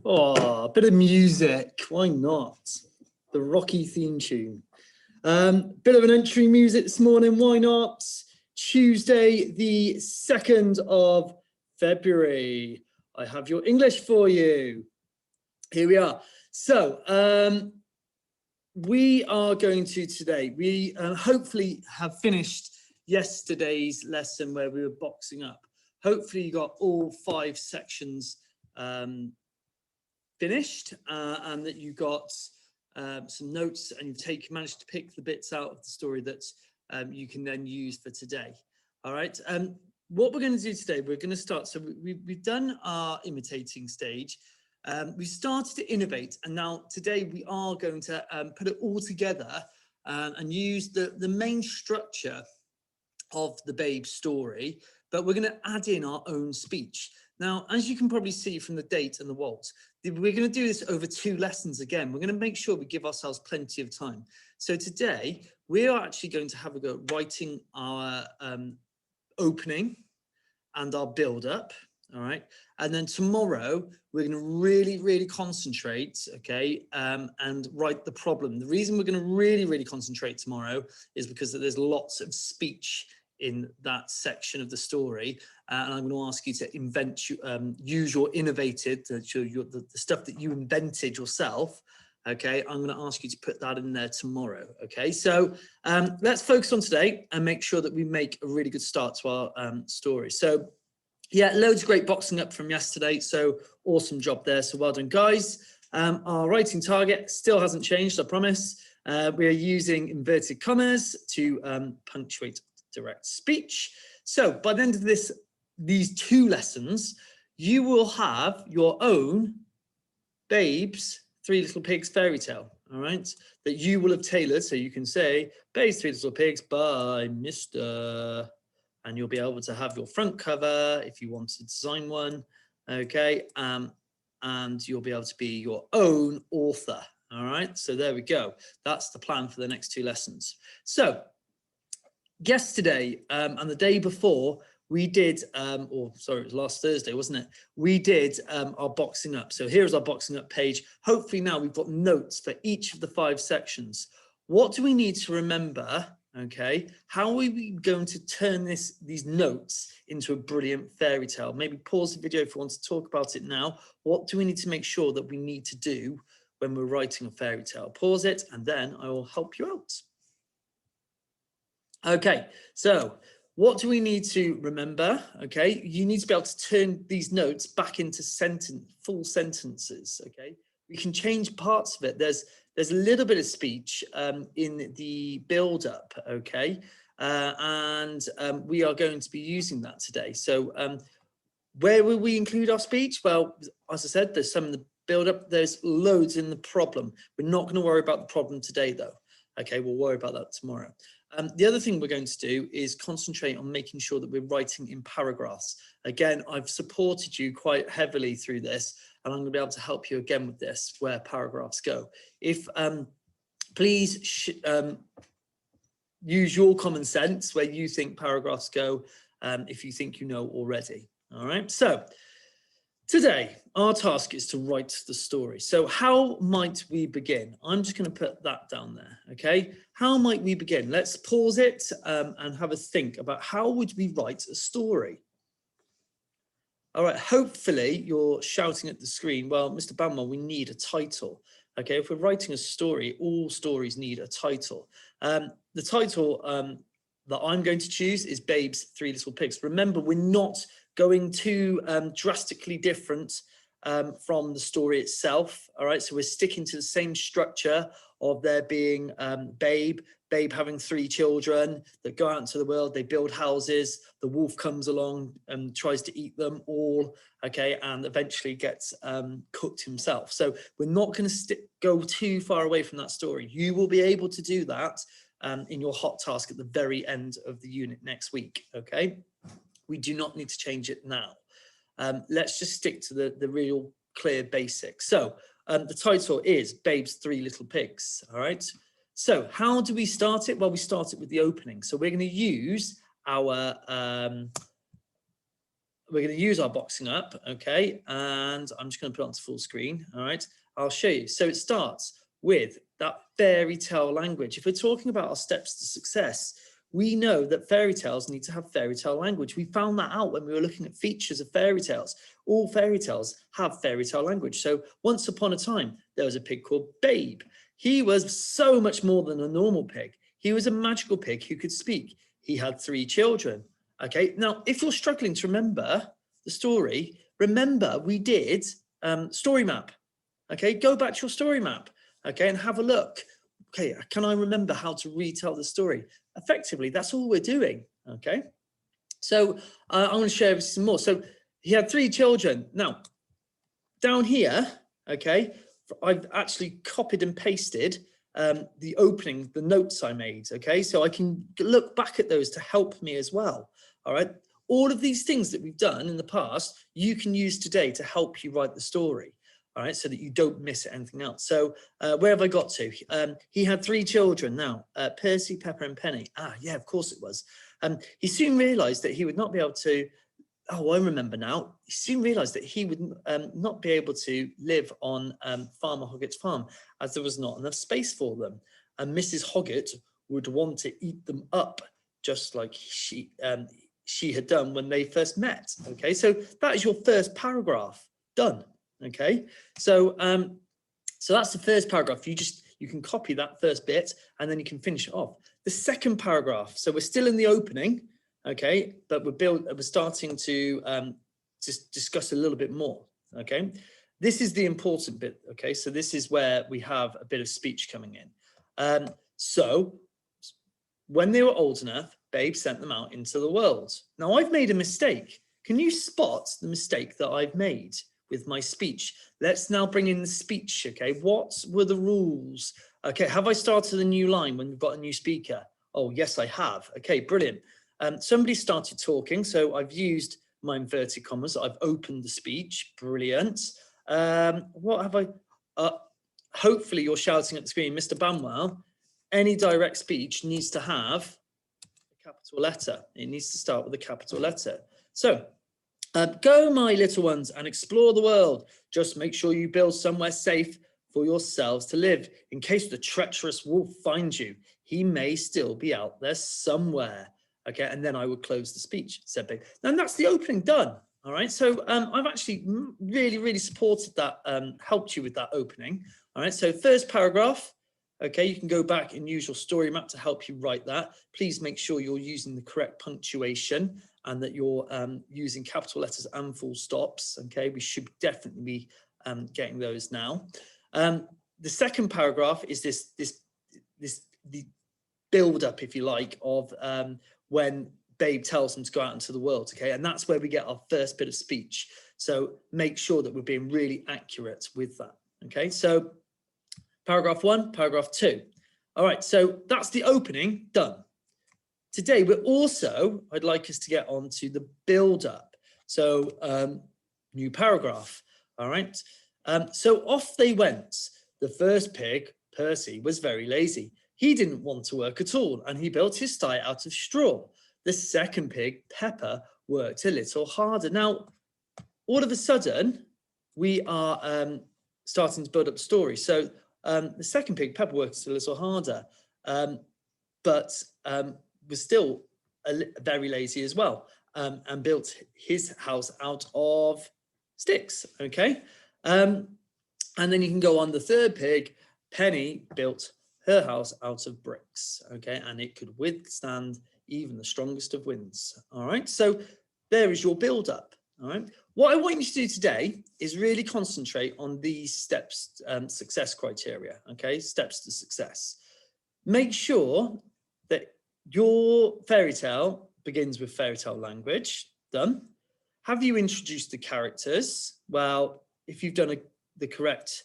Oh, a bit of music, why not? The Rocky theme tune. Bit of an entry music this morning, why not? Tuesday, the 2nd of February. I have your English for you. Here we are. So, we are going to today, we hopefully have finished yesterday's lesson where we were boxing up. Hopefully you got all 5 sections finished and that you got some notes and you've managed to pick the bits out of the story that you can then use for today. All right. What we're going to do today, we're going to start. So we've done our imitating stage. We started to innovate, and now today we are going to put it all together and use the main structure of the Babe story, but we're going to add in our own speech. Now, as you can probably see from the date and the waltz, we're going to do this over 2 lessons again. We're going to make sure we give ourselves plenty of time. So today, we are actually going to have a go at writing our opening and our build-up, all right? And then tomorrow, we're going to really concentrate, okay, and write the problem. The reason we're going to really concentrate tomorrow is because there's lots of speech in that section of the story, and I'm going to ask you to use your innovated, the stuff that you invented yourself. Okay, I'm going to ask you to put that in there tomorrow. Okay, so let's focus on today and make sure that we make a really good start to our story. So yeah, loads of great boxing up from yesterday, so awesome job there, so well done guys. Our writing target still hasn't changed, I promise. We are using inverted commas to punctuate direct speech. So by the end of these 2 lessons, you will have your own Babe's 3 Little Pigs fairy tale, all right, that you will have tailored. So you can say Babe's 3 Little Pigs by Mr. And you'll be able to have your front cover if you want to design one, okay, and you'll be able to be your own author, all right. So there we go. That's the plan for the next 2 lessons. So yesterday and the day before, we did, or sorry, it was last Thursday, wasn't it? We did our boxing up. So here's our boxing up page. Hopefully now we've got notes for each of the 5 sections. What do we need to remember? Okay, how are we going to turn these notes into a brilliant fairy tale? Maybe pause the video if you want to talk about it now. What do we need to make sure that we need to do when we're writing a fairy tale? Pause it and then I will help you out. Okay, so what do we need to remember? Okay, you need to be able to turn these notes back into full sentences. Okay, we can change parts of it. There's a little bit of speech in the build-up. Okay, and we are going to be using that today. So where will we include our speech? Well, as I said, there's some in the build-up. There's loads in the problem. We're not going to worry about the problem today, though. Okay, we'll worry about that tomorrow. The other thing we're going to do is concentrate on making sure that we're writing in paragraphs. Again, I've supported you quite heavily through this, and I'm going to be able to help you again with this, where paragraphs go. If please use your common sense where you think paragraphs go, if you think you know already. All right, so today, our task is to write the story. So how might we begin? I'm just going to put that down there, okay? How might we begin? Let's pause it and have a think about how would we write a story? All right, hopefully you're shouting at the screen, well, Mr. Banwell, we need a title. Okay, if we're writing a story, all stories need a title. The title that I'm going to choose is Babe's 3 Little Pigs. Remember, we're not going too drastically different from the story itself. All right, so we're sticking to the same structure of there being Babe having 3 children that go out into the world, they build houses, the wolf comes along and tries to eat them all, okay, and eventually gets cooked himself. So we're not going to go too far away from that story. You will be able to do that in your hot task at the very end of the unit next week, okay? We do not need to change it now. let's just stick to the real clear basics. So the title is Babe's Three Little Pigs. All right. So how do we start it? Well, we start it with the opening. So we're going to use our boxing up, okay? And I'm just going to put it onto full screen. All right. I'll show you. So it starts with that fairy tale language. If we're talking about our steps to success, we know that fairy tales need to have fairy tale language. We found that out when we were looking at features of fairy tales. All fairy tales have fairy tale language. So once upon a time, there was a pig called Babe. He was so much more than a normal pig. He was a magical pig who could speak. He had 3 children. Okay, now if you're struggling to remember the story, remember we did story map. Okay, go back to your story map, okay, and have a look. Okay, can I remember how to retell the story? Effectively, that's all we're doing, okay? So I want to share some more. So he had 3 children. Now, down here, okay, I've actually copied and pasted the opening, the notes I made, okay? So I can look back at those to help me as well, all right? All of these things that we've done in the past, you can use today to help you write the story, all right? So that you don't miss anything else. So where have I got to? He had 3 children now, Percy, Pepper and Penny. Ah, yeah, of course it was. He soon realized that he would not be able to, oh, I remember now. He soon realized that he would not be able to live on Farmer Hoggett's farm as there was not enough space for them. And Mrs. Hoggett would want to eat them up just like she had done when they first met. Okay, so that is your first paragraph done. Okay, so so that's the first paragraph. You can copy that first bit and then you can finish it off. The second paragraph, so we're still in the opening, okay, but we're starting to just discuss a little bit more, okay. This is the important bit, okay, so this is where we have a bit of speech coming in. So when they were old enough, Babe sent them out into the world. Now I've made a mistake. Can you spot the mistake that I've made with my speech? Let's now bring in the speech, okay. What were the rules? Okay, have I started a new line when we've got a new speaker? Oh, yes, I have. Okay, brilliant. Somebody started talking, so I've used my inverted commas. I've opened the speech. Brilliant. What have I? Hopefully, you're shouting at the screen, Mr. Banwell. Any direct speech needs to have a capital letter. It needs to start with a capital letter. So, go, my little ones, and explore the world. Just make sure you build somewhere safe for yourselves to live. In case the treacherous wolf finds you, he may still be out there somewhere. Okay, and then I would close the speech, said Babe. And that's the opening done. All right, so I've actually really supported that, helped you with that opening. All right, so first paragraph. Okay, you can go back and use your story map to help you write that. Please make sure you're using the correct punctuation and that you're using capital letters and full stops. Okay, we should definitely be getting those now. The second paragraph is the build up, if you like, of when Babe tells them to go out into the world. Okay, and that's where we get our first bit of speech. So make sure that we're being really accurate with that. Okay, so paragraph 1, paragraph 2. All right, so that's the opening done. Today, I'd like us to get on to the build up. So new paragraph. All right, so off they went. The first pig, Percy, was very lazy. He didn't want to work at all, and he built his sty out of straw. The second pig, Pepper, worked a little harder. Now, all of a sudden, we are starting to build up the story. So the second pig, Pepper, worked a little harder, but was still very lazy as well, and built his house out of sticks, okay? And then you can go on. The third pig, Penny, built her house out of bricks, okay? And it could withstand even the strongest of winds, all right? So there is your build up, all right? What I want you to do today is really concentrate on these steps, success criteria, okay? Steps to success. Make sure that your fairy tale begins with fairy tale language, done. Have you introduced the characters? Well, if you've done the correct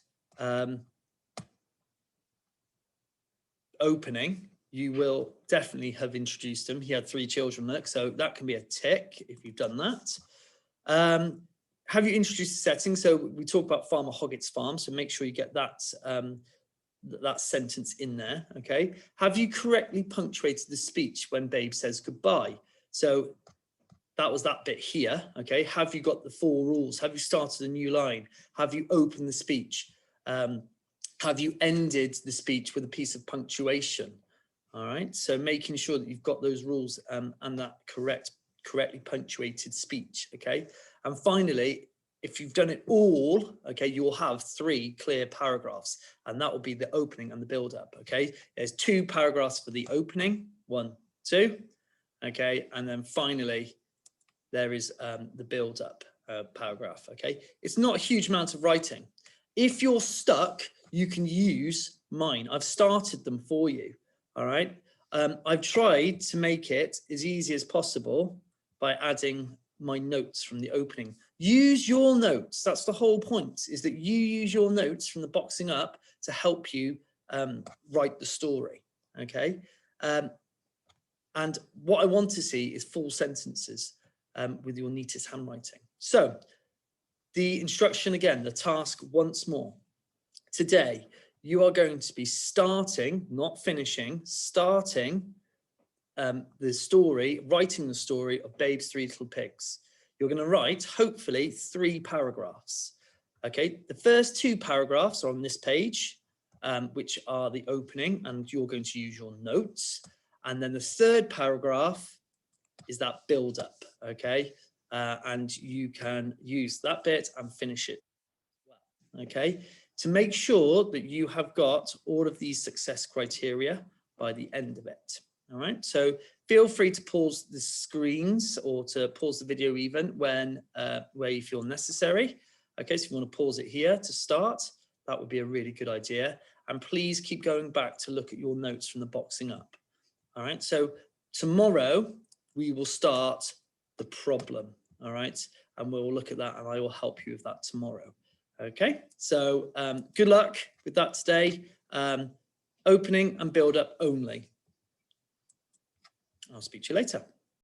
opening, you will definitely have introduced him. He had 3 children, look, so that can be a tick if you've done that. have you introduced the settings? So we talk about Farmer Hoggett's farm, so make sure you get that that sentence in there, okay? Have you correctly punctuated the speech when Babe says goodbye? So that was that bit here, okay? Have you got the 4 rules? Have you started a new line? Have you opened the speech? Have you ended the speech with a piece of punctuation? All right, so making sure that you've got those rules and that correctly punctuated speech, okay? And finally, if you've done it all, okay, you'll have 3 clear paragraphs, and that will be the opening and the build-up, okay? There's 2 paragraphs for the opening, 1, 2, okay? And then finally, there is the build-up paragraph, okay? It's not a huge amount of writing. If you're stuck, you can use mine. I've started them for you, all right? I've tried to make it as easy as possible by adding my notes from the opening. Use your notes. That's the whole point, is that you use your notes from the boxing up to help you write the story, okay? And what I want to see is full sentences with your neatest handwriting. So the instruction again, the task once more. Today, you are going to be starting, not finishing, starting the story, writing the story of Babe's 3 Little Pigs. You're going to write, hopefully, 3 paragraphs. Okay, the first 2 paragraphs are on this page, which are the opening, and you're going to use your notes. And then the 3rd paragraph is that build up, okay? And you can use that bit and finish it, okay? To make sure that you have got all of these success criteria by the end of it. All right, so feel free to pause the screens or to pause the video even when where you feel necessary. Okay, so if you want to pause it here to start, that would be a really good idea. And please keep going back to look at your notes from the boxing up. All right, so tomorrow we will start the problem. All right, and we'll look at that and I will help you with that tomorrow. Okay, so good luck with that today. Opening and build up only. I'll speak to you later.